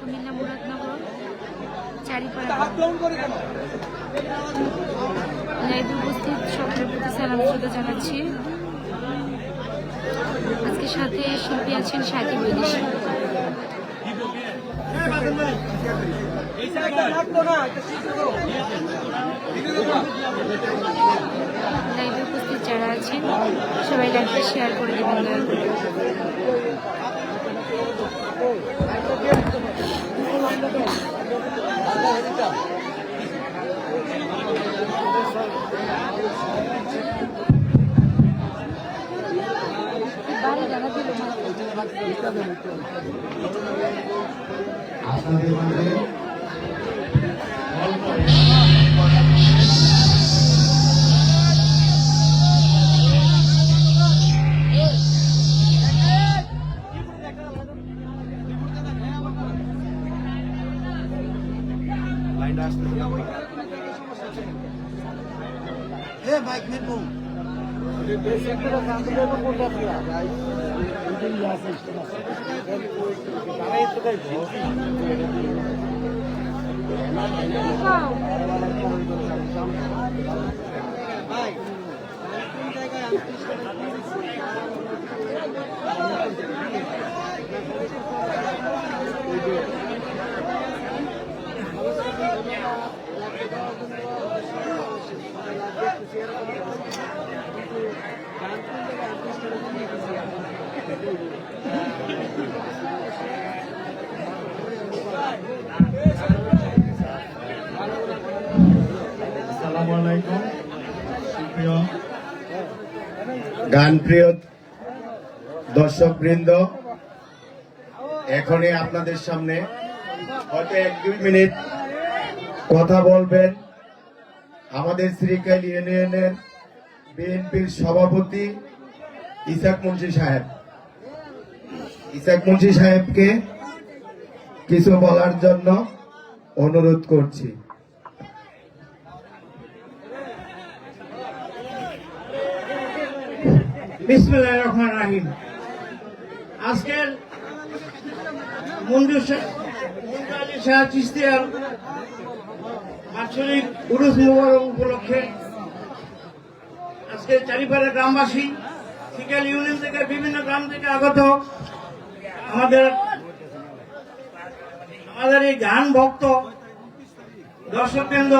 কুমিল্লা মুরাদনগর চারিপাড়া লাইভে উপস্থিত সকলের প্রতি সালাম শ্রদ্ধা জানাচ্ছি। আজকে সাথে শিল্পী আছেন সাকিব বিদেশি। লাইভে উপস্থিত যারা আছেন সবাই লাইভটা শেয়ার করে দেবেন দয়া করে। আপনাদের মাঝে বাইক নেবো আসসালামু আলাইকুম। প্রিয় গানপ্রিয় দর্শকবৃন্দ, এখনই আপনাদের সামনে হয়তো 1-2 মিনিট কথা বলবেন আমাদের শ্রীকাইল ইউনিয়নের বিএনপির সভাপতি ইসাক মুন্সি সাহেব। ইসাক মুন্সি সাহেবকে কিছু বলার জন্য অনুরোধ করছি। বিসমিল্লাহির রহমানির রহিম। আজকের মঞ্জুর আলী শাহ চিশতিয়ার বাৎসরিক উরুস মুবারক উপলক্ষে আজকে চারিপাড়া গ্রামবাসী শ্রীকাইল ইউনিয়ন থেকে বিভিন্ন গ্রাম থেকে আগত আমাদের এই গান ভক্ত দর্শকবৃন্দ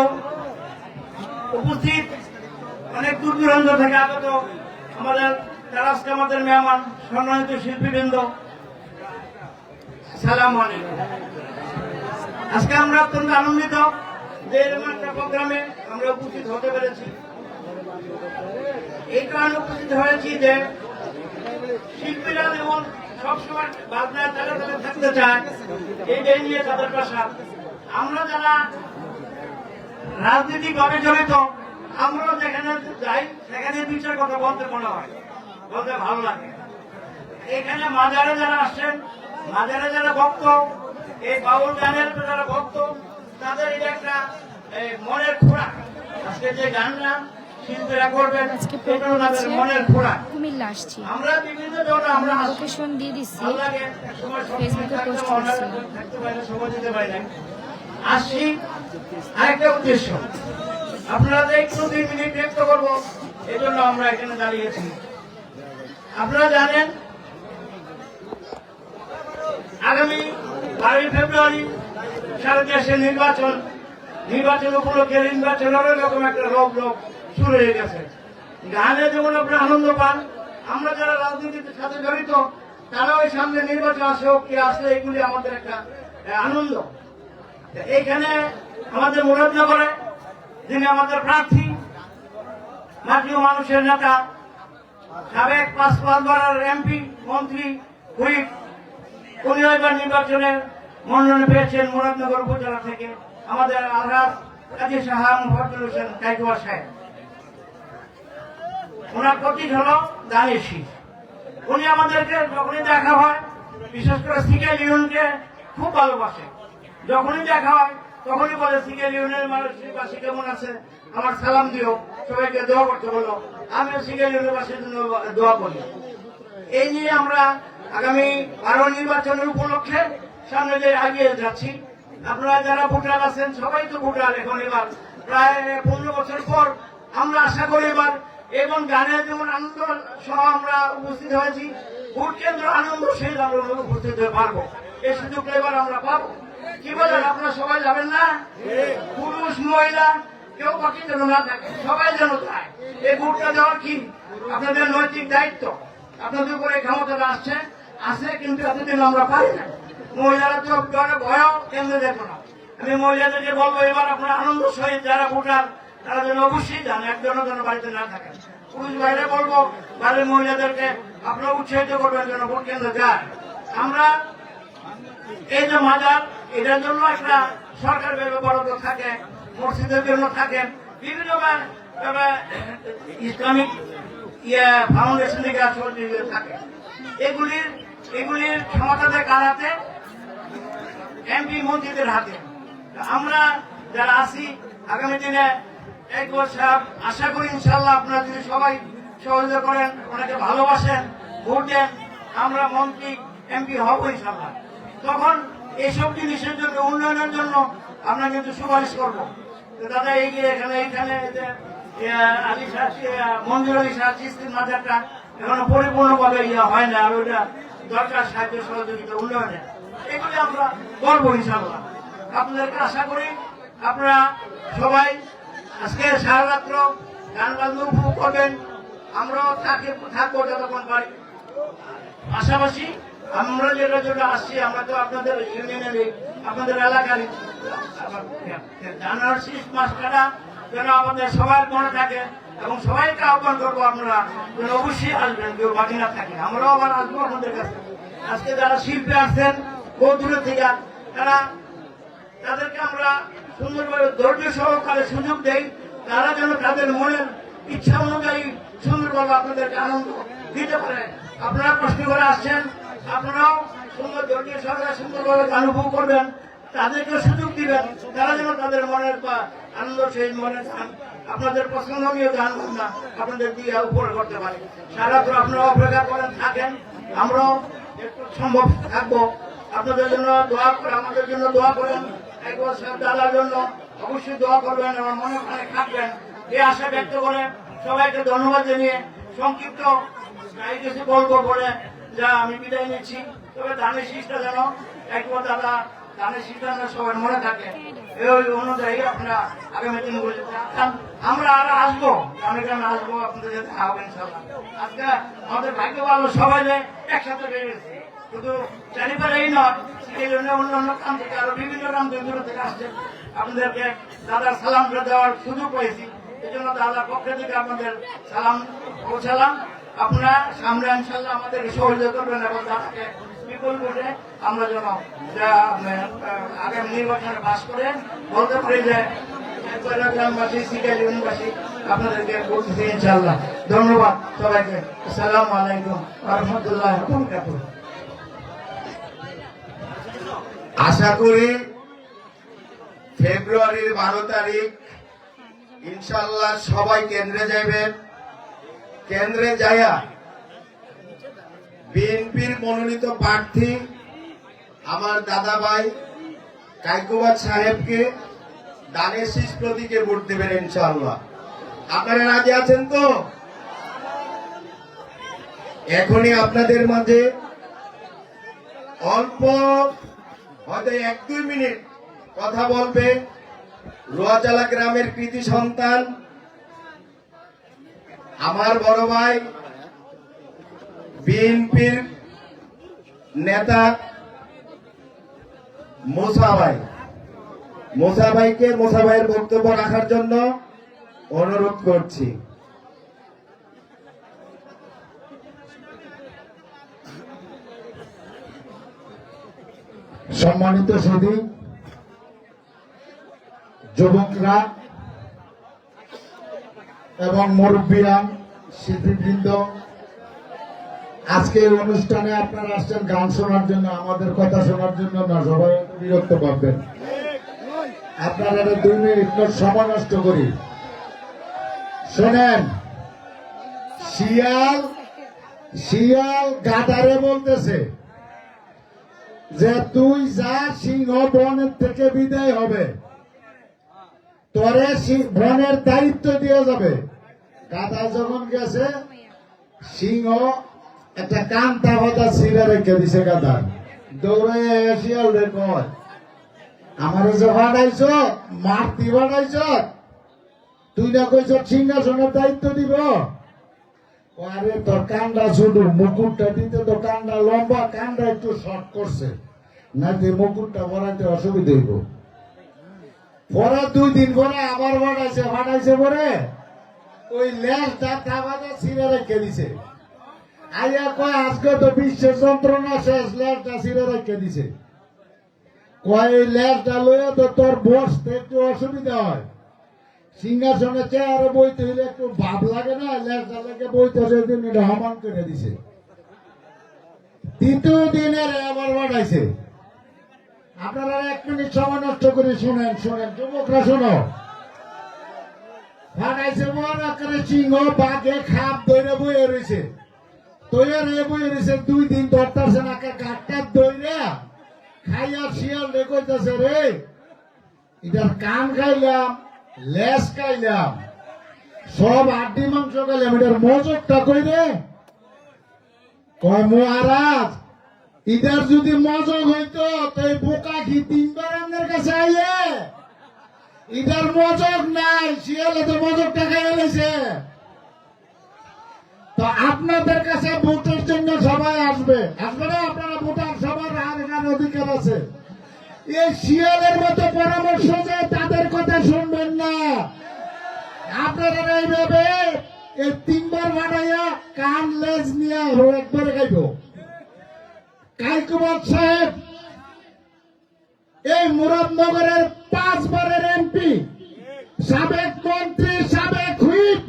উপস্থিত, অনেক দূর দূরান্ত থেকে আগত আমাদের যারা আজকে আমাদের মেহমান সম্মানিত শিল্পীবৃন্দ, সালাম আলাইকুম। আজকে আমরা অত্যন্ত আনন্দিত যে এরকম একটা প্রোগ্রামে আমরা উপস্থিত হতে পেরেছি। এই কারণে উপস্থিত হয়েছি যে শিল্পীরা যেমন সবসময় বাজনায় তালে তালে থাকতে চায়, এইটাই নিয়ে তাদের পেশা। আমরা যারা রাজনীতি করে জড়িত, আমরাও যেখানে যাই সেখানে দুই চার কথা বলতে মনে হয়, বলতে ভালো লাগে। এখানে মাজারে যারা আসছেন, মাজারে যারা ভক্ত, এই বাউল গানের যারা ভক্ত, তাদের এটা একটা মনের খোরাক। আজকে যে গানটা শিল্পীরা করবেন, আজকে এটা প্রোগ্রাম তাদের হচ্ছে মনের খোরাক। কুমিল্লা আসছি, আমরা বিভিন্ন জন আমরা আসি, লোকেশন দিয়ে দিচ্ছি, ভালো লাগে, একসময় সব ফেসবুকে থাকতে পোস্ট পারে, করছি। থাকতে পারে না, সময় দিতে পারি না। আসছি আরেকটা উদ্দেশ্য, আপনারা যে একটু 2 মিনিট ব্যক্ত করবো, এই জন্য আমরা এখানে দাঁড়িয়েছি। আপনারা জানেন আগামী 12 ফেব্রুয়ারি সারা দেশে নির্বাচন উপলক্ষে নির্বাচনের এরকম একটা রোগ শুরু হয়ে গেছে। গানে যেমন আপনারা আনন্দ পান, আমরা যারা রাজনীতির সাথে জড়িত তারাও ওই সামনে নির্বাচন আসে হোক কি আসলে এগুলি আমাদের একটা আনন্দ। এইখানে আমাদের মুরাদনগরে যিনি আমাদের প্রার্থী, জাতীয় মানুষের নেতা, সাবেক 5 এমপি, মন্ত্রী, হুইপ, উনি এবার নির্বাচনের মনোনয়ন পেয়েছেন মুরাদনগর উপজেলা থেকে আমাদের আলহাজ কাজী সাহা মুফাজ্জল হোসেন কাইকুয়া সাহেব। ওনার প্রতীক হল ধানের শীষ। উনি আমাদেরকে যখনই দেখা হয়, বিশেষ করে সিকেল ইউনিয়নকে খুব ভালোবাসে। যখনই দেখা হয় তখনই বলে সিকেল ইউনিয়নের মানুষবাসী কেমন আছে, আমার সালাম দিও, সবাইকে দোয়া করতে বলো। আমিও সিকেল ইউনিয়নবাসীর জন্য দোয়া করি। এই নিয়ে আমরা আগামী 12 নির্বাচনের উপলক্ষে সামনে যে এগিয়ে যাচ্ছি। আপনারা যারা ভোটার আছেন সবাই তো ভোটার এখন, এবার প্রায় 15 বছর পর আমরা আশা করি এবার এবং গানে যেমন আনন্দ সহ আমরা উপস্থিত হয়েছি, ভোট কেন্দ্র আনন্দ সেই আমরা উপস্থিত হতে পারবো। এই সুযোগটা এবার আমরা পাবো। কি বলেন, আপনারা সবাই যাবেন না? পুরুষ মহিলা কেউ বাকি যেন না থাকে, সবাই যেন যায়। এই ভোটটা দেওয়ার কি আপনাদের নৈতিক দায়িত্ব। আপনাদের উপরে ক্ষমতাটা আছে, কিন্তু এতদিন আমরা পারি না। মহিলারা তো ভয় কেন্দ্রে দেখো না। আমি মহিলাদেরকে বলবো এবার আপনারা আনন্দ সহিত যারা ভোটার তারা যেন অবশ্যই যান, একজনের যেন বাড়িতে না থাকেন। পুরুষ ভাইরা বলবো বাড়ির মহিলাদেরকে আপনারা উৎসাহিত করবেন যেন ভোট কেন্দ্রে যায়। আমরা এই যে মাজার, এটার জন্য একটা সরকার বরাদ্দ থাকে, মসজিদের জন্য থাকে, বিভিন্ন ইসলামিক ফাউন্ডেশন থেকে থাকে। এগুলির ক্ষমতাতে কারাতে এমপি মন্ত্রীদের হাতে। আমরা যারা আছি আগামী দিনে একবার সাহেব আশা করি ইনশাল্লাহ আপনারা যদি সবাই সহযোগিতা করেন, ওনাকে ভালোবাসেন, ভোট দেন, আমরা মন্ত্রী এমপি হব ইনশাল্লাহ। তখন এইসব জিনিসের জন্য, উন্নয়নের জন্য আমরা কিন্তু সুপারিশ করবো। দাদা এইখানে আলী শাহ, মঞ্জুর আলী শাহ চিস্তির মাজারটা এখনো পরিপূর্ণভাবে হয় না, আর ওইটা দরকার সাহায্য সহযোগিতা উন্নয়নে। এগুলি আমরা করবো ইনশাল্লাহ। আপনাদেরকে আশা করি আপনারা সবাই আজকে সারা রাত্র গান বাজনা উপভোগ করবেন। আমরাও থাকবো যতক্ষণ পারি। পাশাপাশি আমরা যেটা আসছি, আমরা তো আপনাদের ইউনিয়নের, আপনাদের এলাকারই জানুয়ারি শেষ মাসটা যেন আমাদের সবার মনে থাকে এবং সবাইকে আহ্বান করবো আপনারা যেন অবশ্যই আসবেন, কেউ বাকি না থাকে। আমরাও আবার আসবো আপনাদের কাছে। আজকে যারা শিল্পী আসছেন বহু দূরের থেকে, তাদেরকে আমরা সুন্দরভাবে ধৈর্য সহকারে সুযোগ দেই, তারা যেন তাদের মনের ইচ্ছা অনুযায়ী সুন্দরভাবে আপনাদেরকে আনন্দ দিতে পারে। আপনারা কষ্ট করে আসছেন, আপনারাও সুন্দর ধৈর্য সহকারে সুন্দরভাবে গান উপভোগ করবেন, তাদেরকে সুযোগ দিবেন, তারা যেন তাদের মনের আনন্দ সেই মনের গান, আপনাদের পছন্দনীয় গান আপনাদের দিয়ে উপরে করতে পারে। সারা তো আপনারা অপেক্ষা করেন, থাকেন, আমরাও একটু সম্ভব থাকবো। আপনাদের জন্য দোয়া করে, আমাদের জন্য দোয়া করেন, একবার সাহেব দাদার জন্য অবশ্যই দোয়া করবেন এবং মনে প্রাণে থাকবেন। এই আশা ব্যক্ত করে সবাইকে ধন্যবাদ জানিয়ে সংক্ষিপ্ত কিছু বলবো বলে যা আমি বিদায় নিচ্ছি। তবে ধানের শীষটা যেন একবার দাদা ধানের শীষটা সবাই মনে থাকে, এই অনুযায়ী আপনারা আগামী দিনগুলো আমরা আরো আসবো, আমি কেন আসবো আপনাদের সাথে হবে ইনশাল্লাহ। আজকে আমাদের ভাগ্য ভালো, সবাই একসাথে বেরিয়েছে, শুধু চারিপাড়েই নয়, সেই জন্য অন্যান্য কাম থেকে আরো বিভিন্ন কাম দূর থেকে আসছে। আপনাদেরকে দাদার সালামটা দেওয়ার সুযোগ পেয়েছি, এই জন্য দাদার পক্ষ থেকে আপনাদের সালাম পৌঁছালাম। আপনারা সামনে ইনশাল্লাহ আমাদের সহযোগিতা করবেন এবং তাকে বিপুল ভোটে আমরা যেন আগামী নির্বাচনে পাস করে বলতে পারি যে গ্রামবাসী সিকাল ইউনিয়নবাসী আপনাদেরকে ভোট দিতে ইনশাল্লাহ। ধন্যবাদ সবাইকে। আসসালামু আলাইকুম ওয়া রাহমাতুল্লাহি ওয়া বারাকাতুহু। আশা করি ফেব্রুয়ারির 12 তারিখ ইনশাল্লাহ সবাই কেন্দ্রে যাবেন। কেন্দ্রে যাইয়া বিএনপির মনোনীত প্রার্থী আমার দাদা ভাই কায়কোবাদ সাহেবকে দানের শীষ প্রতীকে ভোট দেবেন ইনশাআল্লাহ। আপনারা রাজি আছেন তো? এখনই আপনাদের মাঝে অল্প হয়তো 1-2 মিনিট কথা বলবে রোয়াচালা গ্রামের কৃতি সন্তান আমার বড় ভাই বিএনপির নেতা মোসা ভাই। মোসা ভাইয়ের বক্তব্য রাখার জন্য অনুরোধ করছি। সম্মানিত সুধী, যুবকরা এবং মুরব্বীরা, শিল্পীবৃন্দ, আজকে এই অনুষ্ঠানে আপনারা আসছেন গান শোনার জন্য, আমাদের কথা শোনার জন্য না। সবাই বিরক্ত পাবেন। আপনারা 2 মিনিট সময় নষ্ট করি। শোনেন, শিয়াল গাধারে বলতেছে যে তুই যা, সিংহ বনের থেকে বিদায় হবে, তোরে বনের দায়িত্ব দিয়ে যাবে। গাধা যখন গেছে, সিংহ একটা কান্তা ভাতা ছিঁড়ে রেখে দিছে। গাধা দৌড়ে শিয়াল রে কয়, আমার যে বাড়াইছ, মারতি বাড়াইছ, তুই না কইছ সিংহাসনের দায়িত্ব দিব। আরে তোর কান্ডা ছোট, মুকুটটা দিতে তো কান্ডা লম্বা, কান্ডা একটু শর্ট করছে, না তুই মুকুটটা বড়াইতে অসুবিধা হইব। পরে 2 দিন পরে আবার ফাটাইছে পরে ওই লেজটা থাবাতে ছিঁড়ে রেখে দিছে। আইয়া কয় আজকে তো বিশ্বের যন্ত্রণা শেষ, লেজটা ছিঁড়ে রেখে দিছে। কয় এই লেজটা লইয়া তো তোর বসতে একটু অসুবিধা হয়, সিংহাসনে চেয়ারে বইতে হইলে একটু ভাব লাগে না, লেজটা লেগে বইতে সেদিন এটা হমান করে দিছে। 3 দিনের আবার ফাটাইছে। আপনারা 1 মিনিট সময় নষ্ট করে শুনেন, যুবকরা শোনো। ফাটাইছে বড় করে সিংহ বাঘে খাপ ধরে বইয়ে রয়েছে, তৈরি বইয়ে রয়েছে। 2 দিন ধরতেছে না, গাঁটটা ধরে খাইয়া শিয়াল রে কইতেছে, রে এটার কান খাইলাম, লেজ খাইলাম, সব হাড্ডি মাংস খাইলাম, এটার মজকটা কই রে? কয় মহারাজ, ইটার যদি মজক হইতো তো এই বোকা কি 3 বার আমাদের কাছে আইয়ে? ইটার মজক নাই, শিয়ালে তো মজকটা খাইয়া লেছে। তো আপনাদের কাছে ভোটের জন্য সবাই আসবে না? আপনারা ভোটার, সবার অধিকার আছে। এই শিয়ালের মতো পরামর্শ যে তাদের কথা শুনবেন না। আপনারা এইভাবে এই 3 বার বানাইয়া কান লেজ নিয়ে একবারে খাইব। কায়কোবাদ সাহেব এই মুরাদনগরের 5 বারের এমপি, সাবেক মন্ত্রী, সাবেক হুইপ।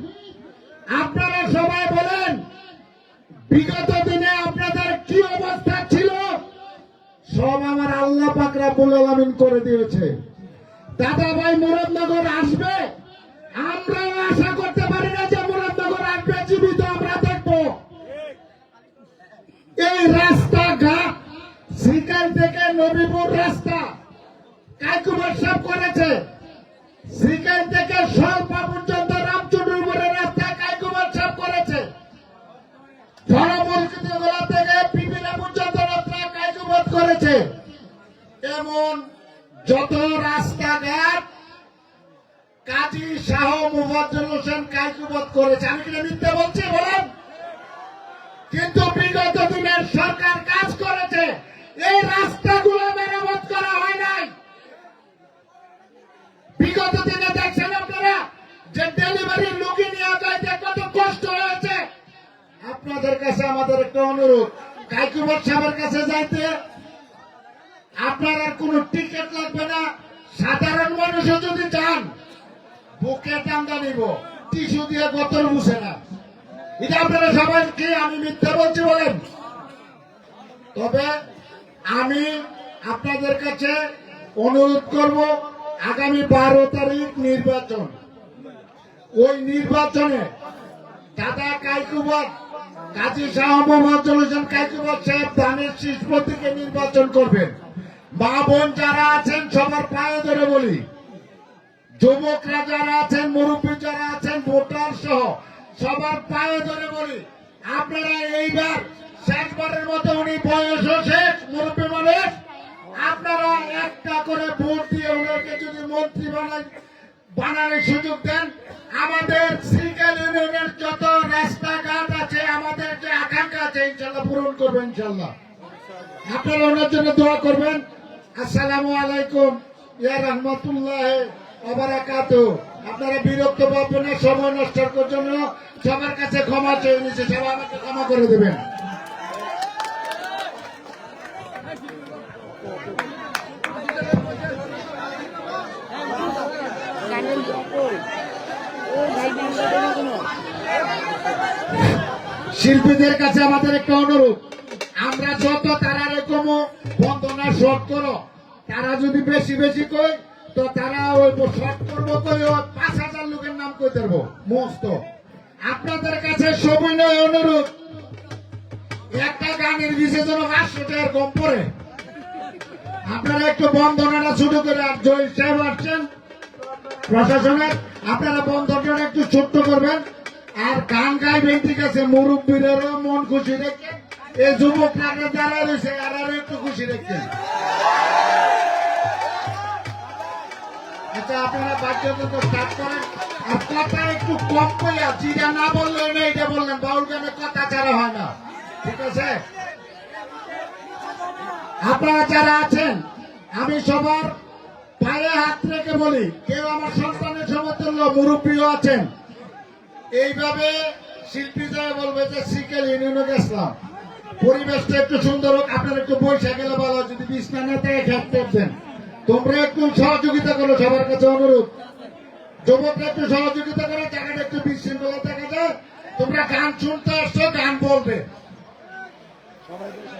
আপনারা সবাই বলেন বিগত দিনে আপনাদের কি অবস্থা ছিল, সব আমার আল্লাহ পাক রব্বুল আলামিন করে দিয়েছে। দাদা ভাই মুরাদনগর আসবে, আমরাও আশা করতে পারি না যে মুরাদনগর আসবে জীবিত আমরা দেখবো। এই রাস্তাঘাট শ্রীকাল থেকে নবীপুর রাস্তা কায়কোবাদ সাহেব করেছে, শ্রীকাল থেকে সরপা পর্যন্ত রামচন্দ্র উপরের রাস্তা কায়কোবাদ সাহেব করেছে, ধর্মমসজিদগুলা থেকে পিপিলা পর্যন্ত রাস্তা কায়কোবাদ করেছে। এমন যত রাস্তাঘাট কাজী শাহ মুফাজ্জল হোসেন কায়কোবাদ করেছে। আমি কি মিথ্যা বলছি বলেন? কিন্তু বিগত দিনের সরকার কাজ করেছে, এই রাস্তাগুলো মেরামত করা হয় নাই। বিগত দিনে দেখছেন আপনারা যে ডেলিভারি রোগী নিয়ে যাইতে কত কষ্ট হয়েছে। আপনাদের কাছে আমাদের একটা অনুরোধ, কাইকুবাদ সাহেবের কাছে যাইতে আপনার আর কোনো টিকিট লাগবে না। সাধারণ মানুষও যদি চান বুকে টান্দা নিব, টিস্যু দিয়ে বোতল মুছে না। এটা আপনারা সবাইকে আমি মিথ্যা বলছি বলেন? তবে আমি আপনাদের কাছে অনুরোধ করব, আগামী 12 তারিখ নির্বাচন, ওই নির্বাচনে দাদা কাইকুবাদ কাজী শাহ মোহাম্মদ হোসেন কাইকুবাদ সাহেব ধানের শীষ প্রতীকে নির্বাচন করবেন। মা বোন যারা আছেন সবার পায়ে ধরে বলি, যুবকরা যারা আছেন, মুরব্বী যারা আছেন, ভোটার সহ সবার পায়ে ধরে বলি, আপনারা এইবার শেষবারের মতো, উনি বয়সও শেষ, মুরব্বী মানুষ, আপনারা একটা করে ভোট দিয়ে ওনাকে যদি মন্ত্রী বানানোর সুযোগ দেন, আমাদের শ্রীকাল ইউনিয়নের যত রাস্তাঘাট আছে, আমাদের যে আকাঙ্ক্ষা আছে, ইনশাল্লাহ পূরণ করবেন। ইনশাল্লাহ আপনারা ওনার জন্য দোয়া করবেন। আসসালামু আলাইকুম ইয়া রাহমাতুল্লাহ ওয়া বারাকাতুহু। আপনারা বিরক্ত পাবেন না, সময় নষ্ট করার জন্য সবার কাছে ক্ষমা চেয়ে নিচ্ছি, সবাই আমাকে ক্ষমা করে দেবেন। শিল্পীদের কাছে আমাদের একটা অনুরোধ, আমরা যত তারা এরকম বন্দনা শর্ট করো, তারা যদি বেশি বেশি কই তো তারা ওই শর্ট করবো কই 5,000 লোকের নাম কই দেবো মস্ত। আপনাদের কাছে সবিনয় অনুরোধ, একটা গানের বিশেষ যেন 500 টাকার কম পড়ে, আপনারা একটু বন্দনাটা শুরু করে। আর জয় সাহেব আসছেন প্রশাসনের, আপনারা বন্দনাটা একটু ছোট্ট করবেন। আর গান গাইবেন, ঠিক আছে, মুরব্বীদেরও মন খুশি রেখেন, এই যুবকরা যারা রয়েছে আরো একটু খুশি রেখেন। আচ্ছা, আপনারা বাদ্যযন্ত্র স্টার্ট করেন। আর কথা একটু কম কইয়া, যেটা না বললেন না এটা বললেন, বাউল গানে কথা ছাড়া হয় না, ঠিক আছে? আপনারা যারা আছেন, আমি সবার পায়ে হাত রেখে বলি, কেউ আমার সন্তানের সমতুল্য, মুরব্বীও আছেন, এইভাবে শিল্পী যারা বলবে যে সিকেল ইউনিয়নে গেছিলাম, পরিবেশটা একটু সুন্দর হোক, আপনারা একটু বৈশাখ গেলে ভালো, যদি বিছনা না থেকে খেতে দেন, তোমরা একটু সহযোগিতা করো, সবার কাছে অনুরোধ। যুবকরা একটু সহযোগিতা করে, জায়গাটা একটু বিশৃঙ্খলা দেখা যায়। তোমরা গান শুনতে আসছো, গান বলবে,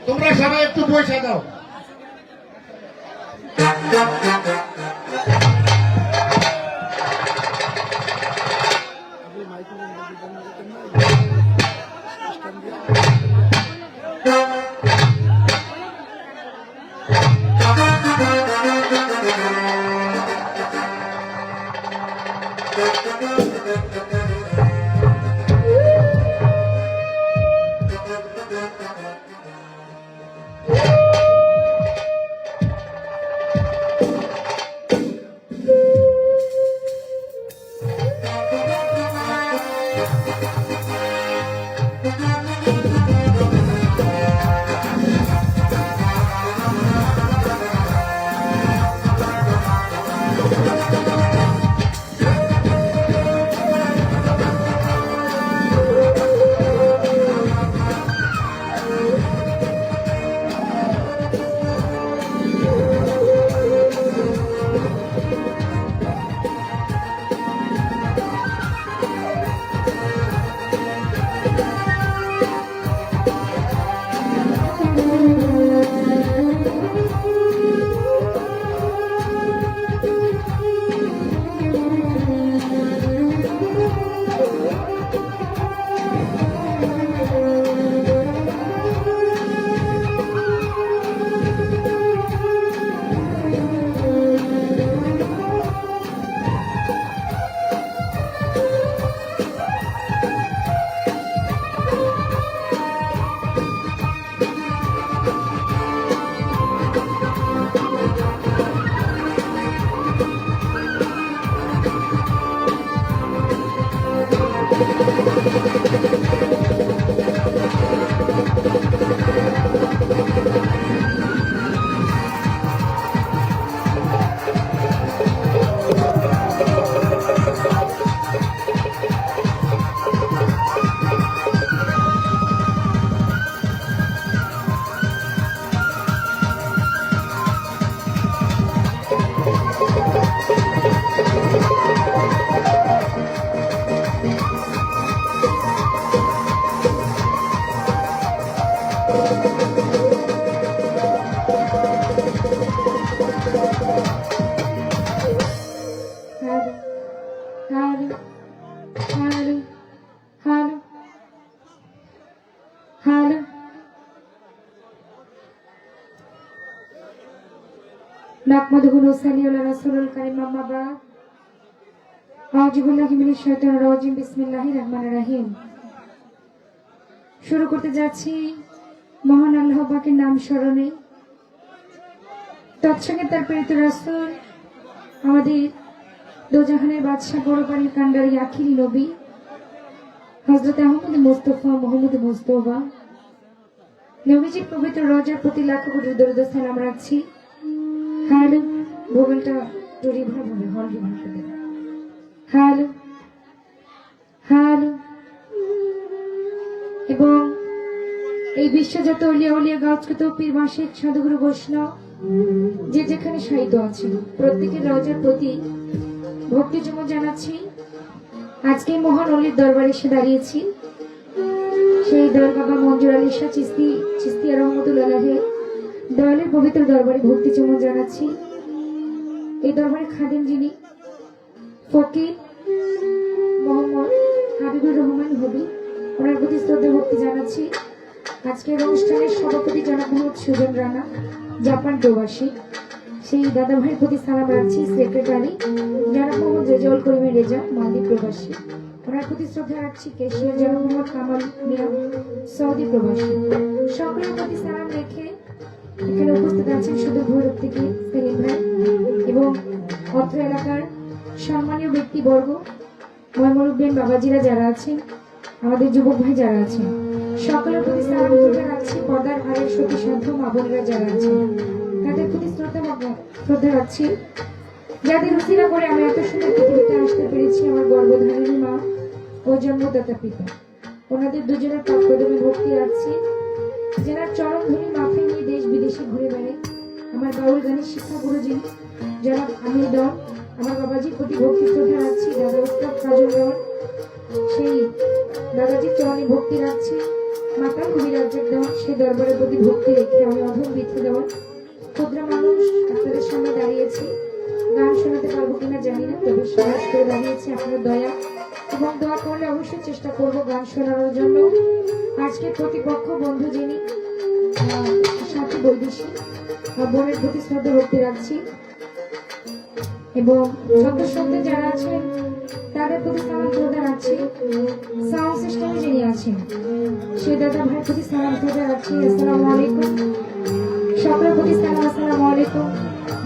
তোমরা সবাই একটু বৈশা দাও। Hello hello hello hello hello নাহমাদুহু ওয়া নুসাল্লি আলা রাসূলিল কারীম আম্মা বা'দ আউযু বিল্লাহি মিনাশ শাইতানির রাজিম বিসমিল্লাহির রহমানির রহিম। শুরু করতে যাচ্ছি মহান আল্লাহ পাকের নাম স্মরণে, তৎসঙ্গে তার প্রেরিত রাসূল আমাদের দোজাহানের বাদশাহ বড়পানির কান্ডারি আখিরি নবী হযরত আহমদ মুস্তাফা মুহাম্মদ মুস্তাফা নবীজির পবিত্র রওজার প্রতি লাখো কোটি দরুদ ও সালাম রাখছি। হ্যালো, ভোগলটা টরি ভাবে হলরি ভাবে দেন। Hello hello. এবং এই বিশ্বজাত উলিয়া উলিয়া গাছকৃত পীর মাসিক সাধুগুরু বৈষ্ণব যে যেখানে শায়িত আছেন প্রত্যেকের রওজার প্রতি ভক্তি জমা জানাচ্ছি। আজকে মহান অলির দরবারে এসে দাঁড়িয়েছি। সেই দরগা বা মঞ্জুর আলী শাহ চিস্তিয়া রহমতুল্লাহের দয়ালের পবিত্র দরবারে ভক্তি চমন জানাচ্ছি। এই দরবারে খাদেম যিনি ফকির মোহাম্মদ হাবিবুর রহমান হবি, ওনার প্রতি শ্রদ্ধা ভক্তি জানাচ্ছি। আজকের অনুষ্ঠানের সভাপতি জনাব মোহাম্মদ সুজন রানা, জাপান প্রবাসী, সেই দাদা ভাইয়ের প্রতি সালাম রাখছি। সেক্রেটারি জনাব মোহাম্মদ রেজাউল করিমের রেজা, মালদ্বীপ প্রবাসী, ওনার প্রতি শ্রদ্ধা রাখছি। কেশিয়ার জনাব মোহাম্মদ কামাল মিয়া, সৌদি প্রবাসী, সকলের প্রতি সালাম রেখে এখানে উপস্থিত আছেন শুধু ভৈরব থেকে সেলিম ভাই এবং অত্র এলাকার সম্মানীয় ব্যক্তিবর্গ, ময়মরুব্বেন বাবাজিরা যারা আছেন, আমাদের যুবক ভাই যারা আছেন, সকলের প্রতি সালাম রাখছি। পর্দার আড়ের সতী সাধ্য মা বোনেরা যারা আছেন তাদের প্রতি শ্রদ্ধা রাখছি। যাদের উসিলা করে আমি এত সুন্দর পৃথিবীতে আসতে পেরেছি, আমার গর্ভধারিণী মা ও জন্মদাতা পিতা, ওনাদের দুজনের পাপ কদমে ভক্তি রাখছি। যারা চরম ধনী মাথায় নিয়ে দেশ বিদেশে ঘুরে বেড়ে, আমার বাউল গানের শিক্ষা গুরুজি যারা আমি দল, আমার বাবাজির প্রতি ভক্তি শ্রদ্ধা রাখছি। দাদা উস্তাদ কাজল দেওয়ার সেই দাদাজির চরণে ভক্তি রাখছি। মাতার কবিরাজ্যের দেওয়ার সেই দরবারের প্রতি ভক্তি রেখে আমি অধম বৃদ্ধ দেওয়ার ক্ষুদ্র মানুষ আপনাদের সামনে দাঁড়িয়েছি। গান শোনাতে পারবো কিনা জানি না, তবে সাহস করে দাঁড়িয়েছি আপনার দয়া এবং দোয়া করলে অবশ্যই চেষ্টা করব গান শোনানোর জন্য। আজকে প্রতিপক্ষ বন্ধু যিনি সাথী বৈদেশিক বোনের প্রতি শ্রদ্ধা ভক্তি রাখছি এবং সদস্যদের যারা আছেন তাদের প্রতি সালাম শ্রদ্ধা রাখছি। সাউন্ড সিস্টেমে যিনি আছেন সেই দাদা ভাইয়ের প্রতি সালাম শ্রদ্ধা রাখছি। আসসালামু আলাইকুম, সকলের প্রতি সালাম। আসসালামু আলাইকুম,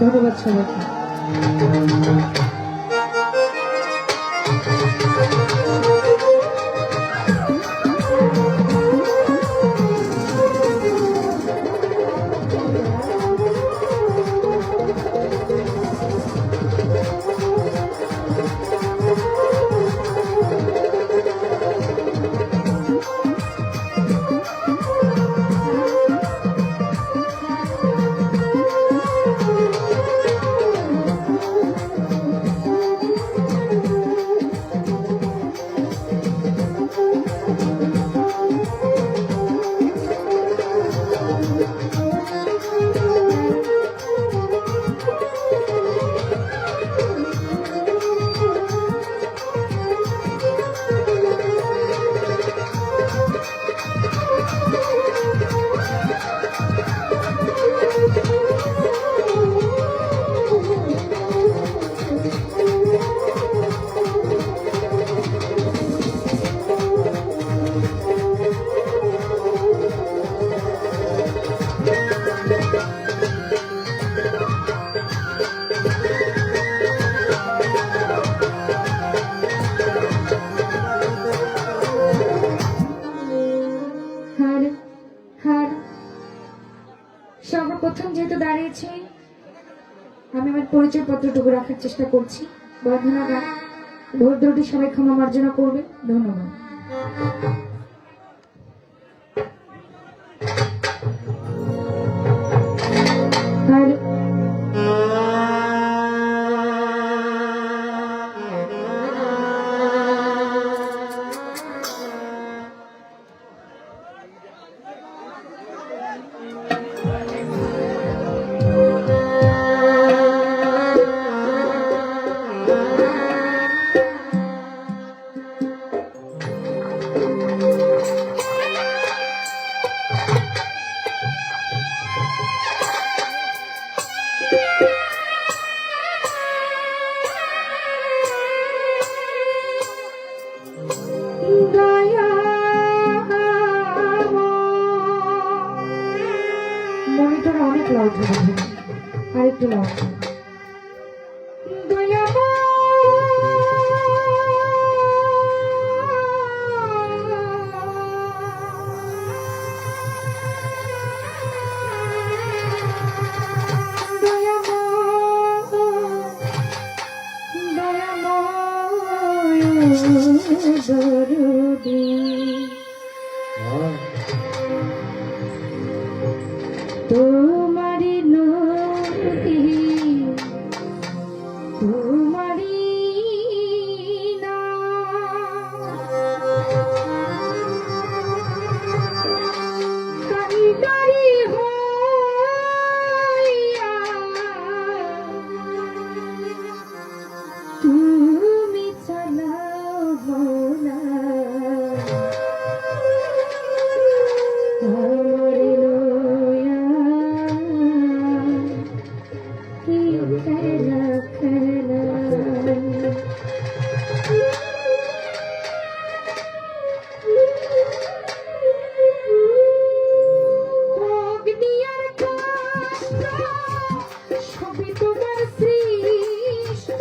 ধন্যবাদ সবাইকে। সর্বপ্রথম যেহেতু দাঁড়িয়েছি আমি আমার পরিচয় পত্রটুকু রাখার চেষ্টা করছি। বন্ধনা গান ভদ্রটি সবাই ক্ষমা মার্জনা করবে, ধন্যবাদ। তোরা অনেক লাউড হবে, আর একটু লাউড তোমারি নদী তোমারি না কান্ডারি হইয়া তুমি চালাও না আমার লয়া কি খেলা খেলা অগ্নিয়ার কষ্ট সবই তোমার সৃষ্ট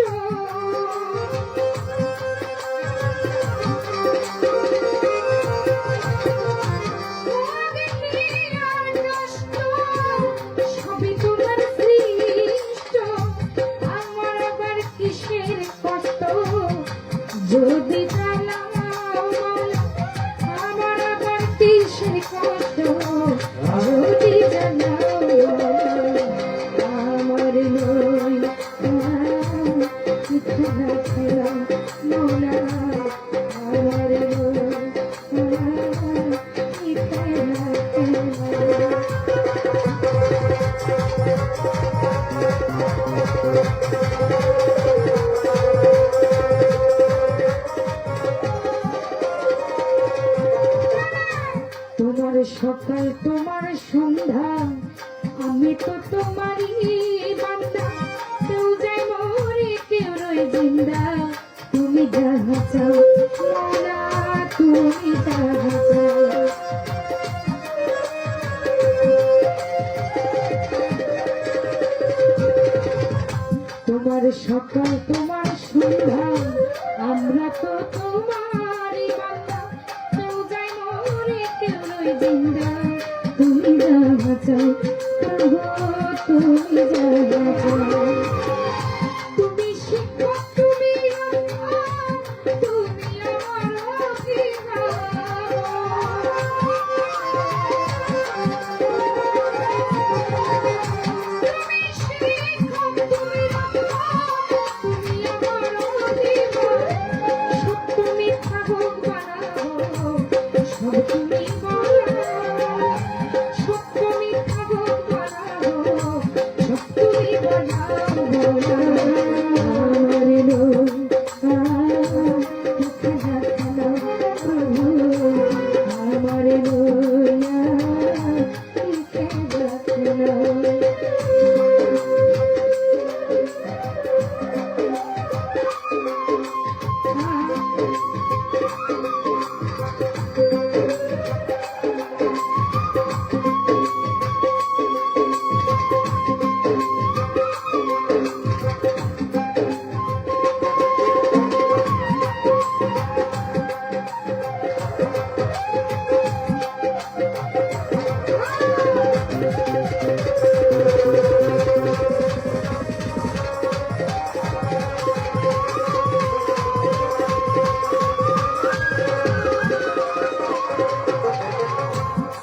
অগ্নিয়ার কষ্ট সবই তোমার সৃষ্ট আমার আবার কিসের কষ্ট যদি জানাও মালা আমার আবার কিসের কষ্ট যদি জানাও আমার লই খেলা খেলা মোলা আমার লই খেলা খেলা তোমার সকাল তোমার সন্ধ্যা আমি তো তোমারই বান্দা কেউ যায় মরে কেউ রয়ে জিন্দা তুমি যাহা চাও মৌলা তুমি যাহা চাও তোমার সকাল তোমার সন্ধ্যা আমরা তো তোমারই বান্দা কেউ যায় মরে কেউ রয়ে জিন্দা তুমি যাহা চাও প্রভু তুমি যাহা চাও তুমি শিক্ষক তুমি রক্ষক, তুমি আমার তুমি শিক্ষক তুমি রক্ষক, তুমি আমার সত্য মিথ্যা ভোগ বানাবো সব তুমি বানাও সত্য মিথ্যা ভোগ বানাবো সব তুমি বানাও আমার লোক খেলা খেলা প্রভু আমার লোয়া খেলা খেলা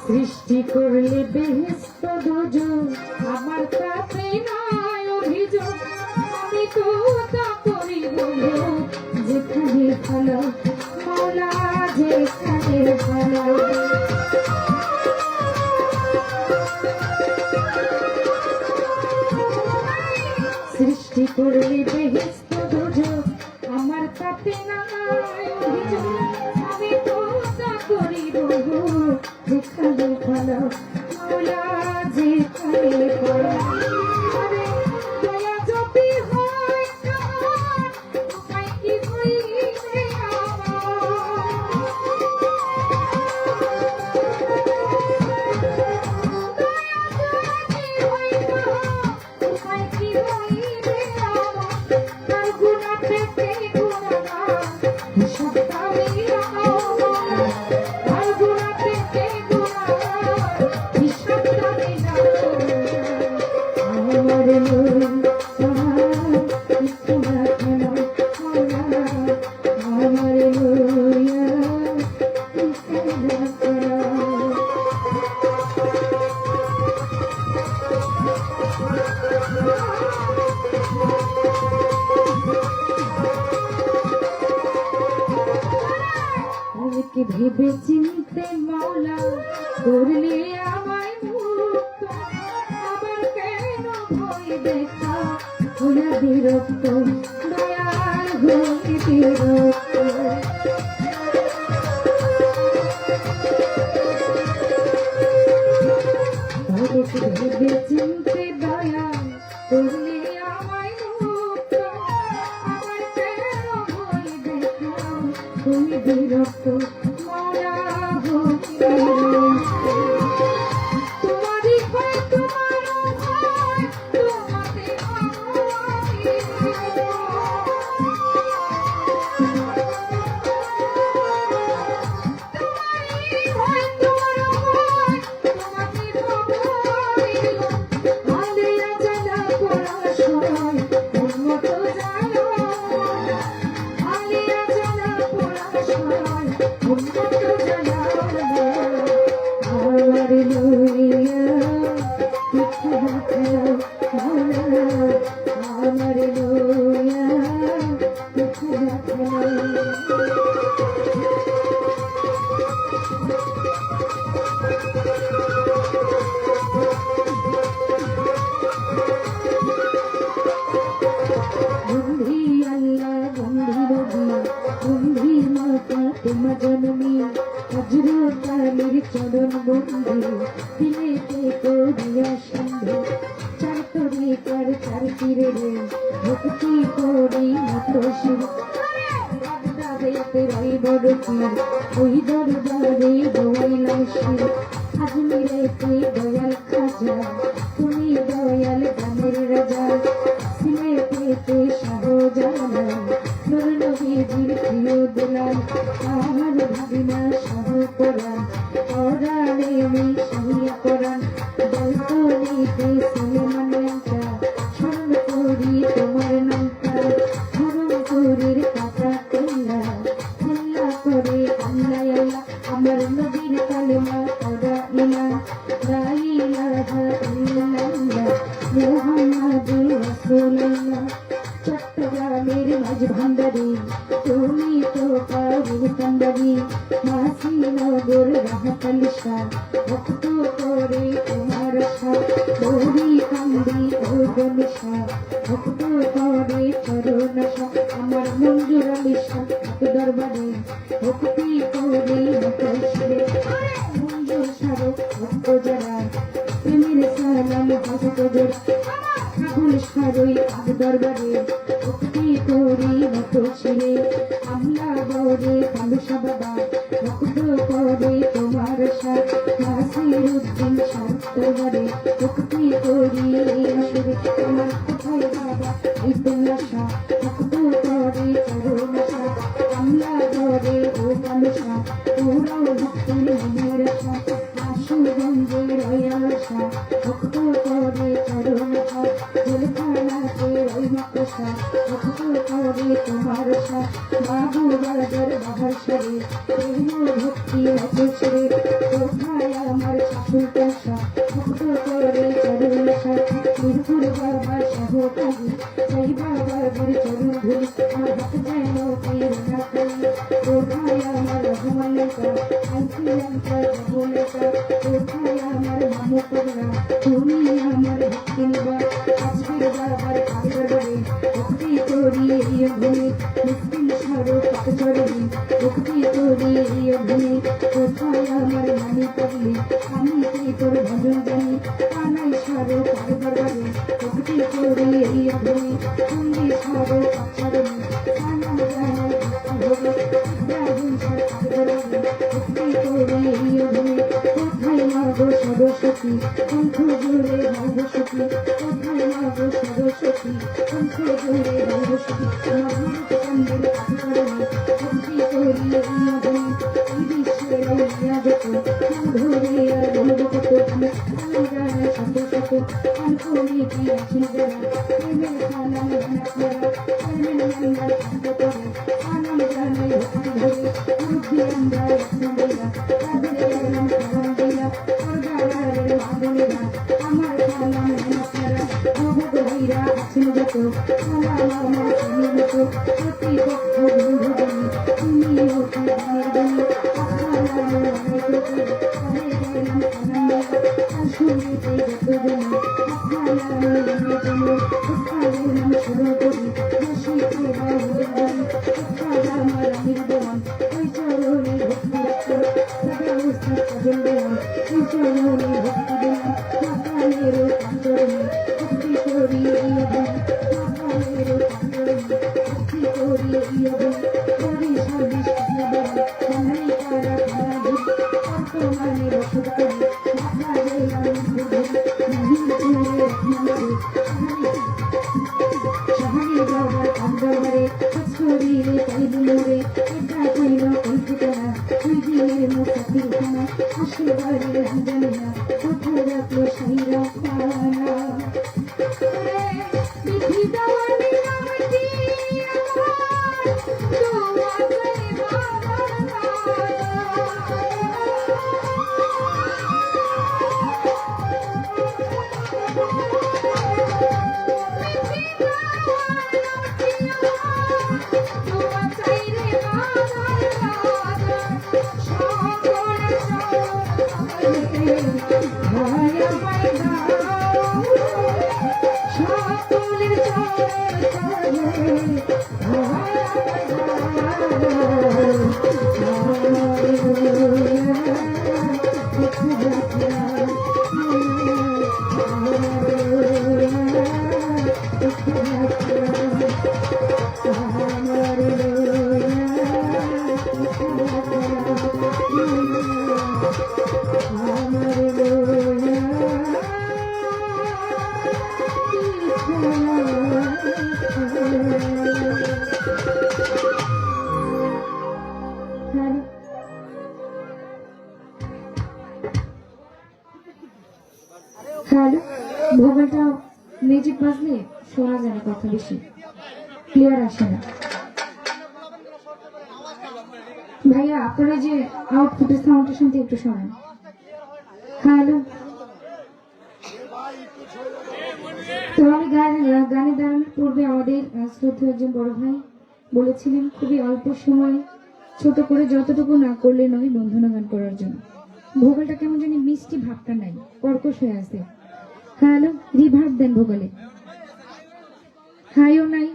সৃষ্টি করলে বেহেশত দোজখ আমার কাছে নাই অভিযোগ আমি তো তা করিব যেখানে ভালো মাওলা যেখানে ভালো সৃষ্টি করলে বেহেশত দোজখ আমার কাছে নাই অভিযোগ আমি তো তা করিব যেখানে ভালো মাওলা যেখানে ভালো আরে দয়া যদি হয় কার উপায় কি হইবে আমার দয়া যদি ভেবে চিনতে মাওলা করলে আমায় মুক্ত, আবার কেন ভয় দেখা ওরা বিরক্ত, দয়াল হয়ে বিরক্ত। ভেবে চিনতে দয়া করলে আমায় মুক্ত, আবার কেন ভয় দেখা তুমি বিরক্ত, মাওলা হয়ে বিরক্ত। তোমারই ভয় তোমারও ভয়, তোমাকে পাবো আমি। তোমারই ভয় তোমারও ভয়, তোমাকে পাবো আমি। আলিয়া জানা পড়াশোনায় উন্নত জানো, আলিয়া জানা পড়াশোনায় উন্নত জানো। আমার লইয়া পিঠা খেলো ভালো, আমার লইয়া পিঠা খেলো। বন্ধি আল্লাহ বন্ধি নবী বন্ধি মাতা তোমার জননী, হযরতালির চরণ বন্ধি দিলেতে করিয়া সন্ধি। চার তরিকার চার তীরে রে ভক্তি করি মাত্র শির, বাগদাদেতে রই বড় পীর ওই দরবারে দোয়াইলাম শির। আজমিরেতে দয়াল খাজা তুমি দয়াল গানের রাজা, সিলেটেতে শাহজালাল নূর নবীজির প্রিয় দুলাল। আমার ভাবিনা শাহ কোরআন কোরআনে মিশাইয়া কোরআন, বেলকনিতে সুলেমানটা স্মরণ করি তোমার নামটা। ধরমপুরের কাটা কন্যা কন্যা করে আল্লাহ আল্লাহ, আমার নবীর কালেমা করা ইলা লা ইলাহা ইল্লাল্লাহ মুহাম্মাদুর রাসূলুল্লাহ। চট্টগ্রামের মাঝ ভান্ডারি তুমি তো পারুল কান্ডারি, মাসিনগর রাহাতালি শাহ ভক্ত করে তোমার শাহ। গৌরী কান্দি ও গণেশা ভক্ত করে চরণ শাহ, আমার মঞ্জুর আলী শাহ দরবারে ভক্তি করে মতশিরে। মঞ্জুর শাহরুখ ভক্ত যারা প্রেমের সালাম ভক্ত যারা, আবুল শাহরুই আগ দরবারে ভক্তি করি মতশিরে। আমলা গৌরে কালুসা বাবা ভক্ত করে তোমার শাহ, নাসির উদ্দিন শাহ দরবারে ভক্তি করি মশিরে। আমার কোথায় বাবা আইতুল্লাহ শাহ ভক্ত করে চরণ শাহ, আমলা গৌরে ও কালুসা ওরাও ভক্তি মনের শাহ। আশুগঞ্জে রয়াল শাহ ভক্ত করে চরণ শাহ, জেলখানাতে ওই মাকড়সা ভক্ত করে তোমার শাহ। বাবু বাজার বাহার সারে প্রেম ভক্তি অপসরে, কোথায় আমার শাশুর দশা ভক্ত করে চরণ শাহ। মিরপুর বাবা শাহ কবি সেই বাবার চরণ ধুলি, আমার হাত যেন পীর না করি। কোথায় আমার রহমানতা আইসিলামটা জবলেতা, কোথায় আমার মামুকরা তুমি আমার ভক্তি নিবা। আজকের বাবার কাজবারে ভক্তি করি ভূমি, মুসলিম সারো পাক চরণি ভক্তি করি ভূমি। কোথায় আমার মানি পড়লি আমি কি তোর ভজন জানি, কানাই সারো পাক দরবারে ভক্তি করি ভূমি। তুমি সারো পাক চরণি কানা জানাই ভক্তি হবে, ইব্রাহিম সার পাক দরবারে ভক্তি করি ভূমি। কোথায় মাগো সরস্বতী কণ্ঠ জোরে ভগবতী, কোথায় মাগো সরস্বতী কণ্ঠ জোরে ভগবতী। আমার কান্দের কাজবারে ভক্তি করি ভূমি, এই বিশ্বের অলিয়া যত নাম ধরে আর বলবো কত, আমি জানাই শত শত অন্তরে কি আছে যারা প্রেমের সালাম আপনারা, প্রেমের নাম্বার শব্দ করে সালাম জানাই ভক্তি ধরে। মুরব্বী আমরা আপনারা তাদের নাম সালাম দিলা, সরদারের মাদনেরা আমার সালাম আপনারা। ভগত ভাইরা আছেন যত সালাম আমার স্বামী মতো, প্রতিপক্ষ বন্ধু তুমি অতি দানের শুনতে যত দিন শুরু করি বসে আমার আমির দেওয়ান ওই চরণে ভক্তি সদা উস্তাদ কাজল দেওয়ান ওই চরণে ভক্তি দেওয়ান মাতালের কাঞ্চরণে ভক্তি করি মাতালের কাঞ্চরণে ভক্তি করি করি সর্বিশ দেওয়ান সামনে কারা খানা ভূত বর্তমানে বসত করি মাতালে আমি শাহানি বাবার কান্দরে কচুরিরে কাইবুরে এটা কইল কল্পিতনা তুই দিনের মুসাফির খানা আশীর্বাদের রঞ্জনা কোথাও রাখলো সাইরা খানা বিধি দেওয়ানি নামটি হ্যালো ভোগালটা মিউজিক বাজলে শোনা যায় না, কথা বেশি ক্লিয়ার আসে না। ভাইয়া আপনারা যে আউটপুটের সাউন্ডটা শুনতে একটু শোনেন। হ্যালো, তো আমি গানে দাঁড়ানোর পূর্বে আমাদের শ্রদ্ধেয় একজন বড় ভাই বলেছিলেন খুবই অল্প সময় ছোট করে যতটুকু না করলে নয় বন্ধনা গান করার জন্য। ভোগালটা কেমন জানি মিষ্টি ভাবটা নাই, কর্কশ হয়ে আছে। হ্যালো, রিভার্ব দেন ভোগালে, হাইও নাই।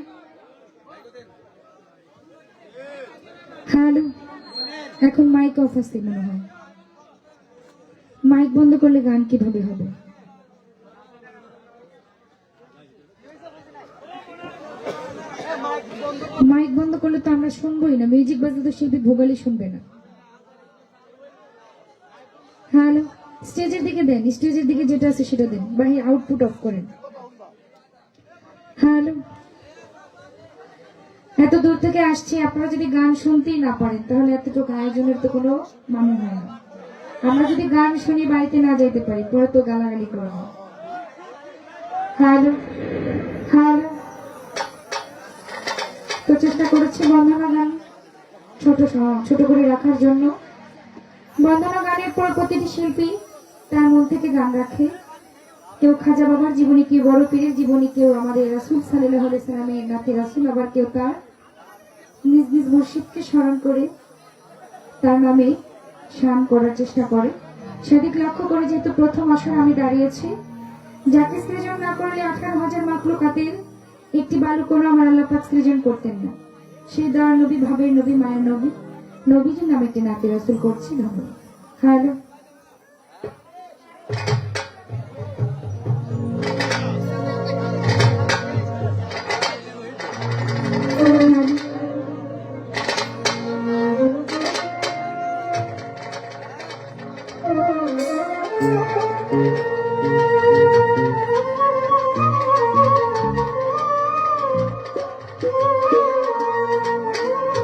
হ্যালো, এখন মাইক অফ আছে মনে হয়, মাইক বন্ধ করলে গান কিভাবে হবে? মাইক বন্ধ করলে তো আমরা শুনবোই না, মিউজিক বাজলে তো শিল্পী ভোগালি শুনবে না। হ্যালো, স্টেজের দিকে দেন, স্টেজের দিকে যেটা আছে সেটা দেন, বাহি আউটপুট অফ করেন। হ্যালো, এত দূর থেকে আসছি, আপনারা যদি গান শুনতেই না পারেন তাহলে এতটুকু আয়োজনের তো কোনো মানে হয় না। আমরা যদি গান শুনি বাড়িতে না যাইতে পারি পরে তো গালাগালি করবো। হ্যালো হ্যালো, তো চেষ্টা করেছি বন্দনা গান ছোট করে রাখার জন্য। বন্দনা গানের পর প্রতিটি শিল্পী তার মন থেকে গান রাখে, কেউ খাজা বাবার জীবনী, কেউ বড় পীরের জীবনী, কেউ আমাদের রাসূল সাল্লাল্লাহু আলাইহি সাল্লামের নাতে রাসূল, আবার কেউ তার নিজ নিজ মুর্শিদকে স্মরণ করে তার নামে শান করার চেষ্টা করে। সেদিক লক্ষ্য করে যেহেতু প্রথম আসরে আমি দাঁড়িয়েছি, যাকে সৃজন না করলে 18,000 মাখলুকাতের একটি বালুকণা আমার আল্লাহ পাক সৃজন করতেন না। সেই দয়ার নবী, ভাবের নবী, মায়ের নবী, নবীজির নামে একটি নাতে রাসূল করছি। ধন্যবাদ। হ্যালো,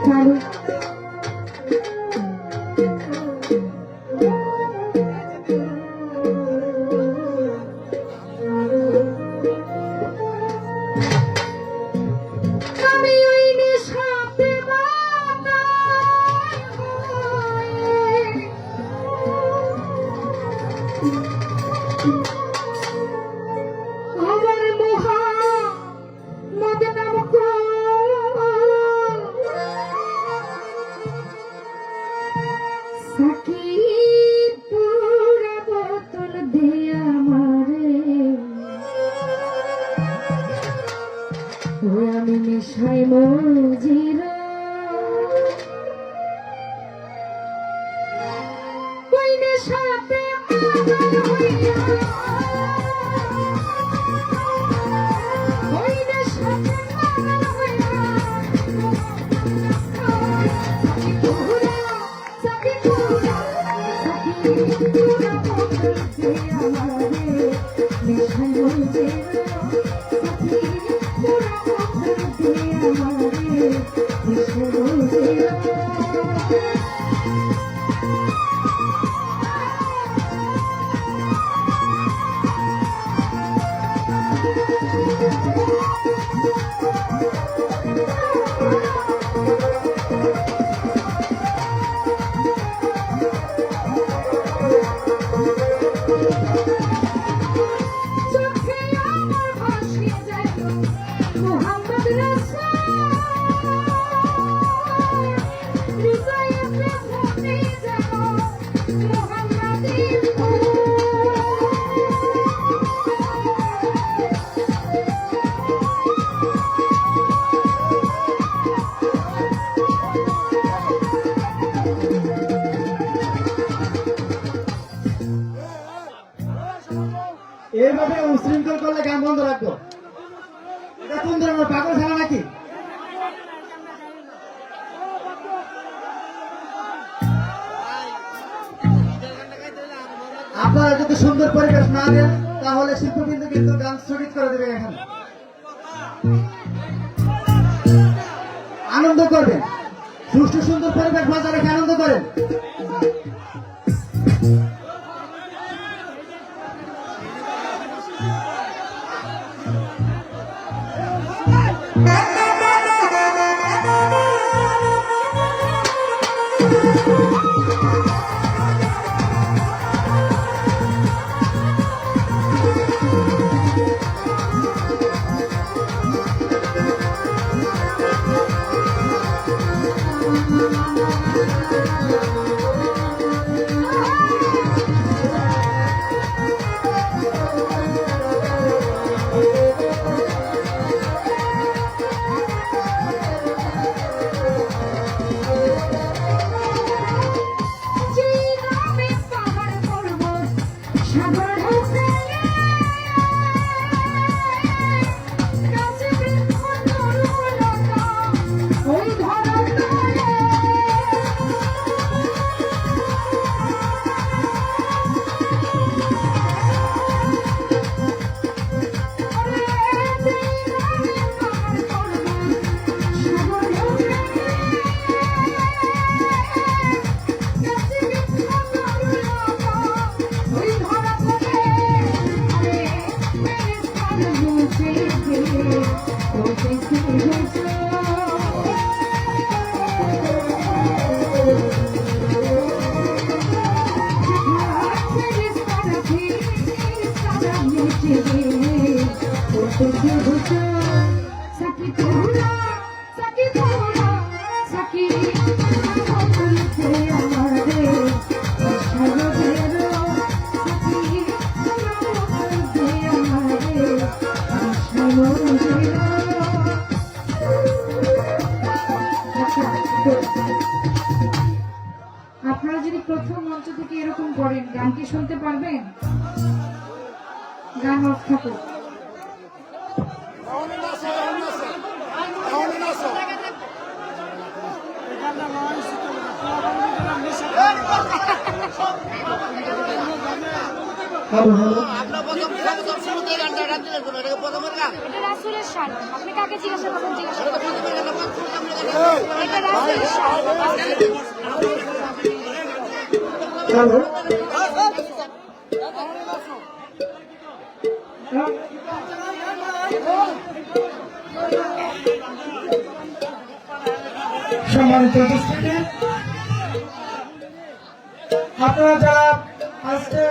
হ্যালো, আমি ওই নেশাতে মাতাল হয়ে আমার মুহাম্মদ নামক সাকি পুরা বোতল দেয়া আমি নেশায় মজির ওই নেশাতে পাগল হইয়া ওই নেশাতে পাগল হইয়া সাকি পুরা সাকি পুরা পকড়তে আমারে নেশায় মজির সাকি পুরা পকড়তে আমারে নেশায় মজির চোখে আমার ভাসি যায় মোহাম্মদ রাসূল হৃদয়েতে ফুটে যেন মোহাম্মদের ফুল এইভাবে উশৃঙ্খল করলে গান বন্ধ রাখবো। এটা কোন ধরনের পাগল খেলা নাকি? আপনারা যদি সুন্দর পরিবেশ না দেন তাহলে শিল্পবৃন্দ কিন্তু গান স্থগিত করে দেবে। এখানে আনন্দ করবেন, সুষ্ঠু সুন্দর পরিবেশ বজায় রেখে আনন্দ করেন। আপনারা যদি প্রথম মঞ্চ থেকে এরকম করেন গান কি শুনতে পারবেন? গান অফ থাকুক। এটা রাসূলের শান। আপনি কাকে জিজ্ঞাসা করবেন? জিজ্ঞাসা করবেন এটা রাসূলের শান। সম্মানিত উপস্থিতি, আপনারা যারা আজকে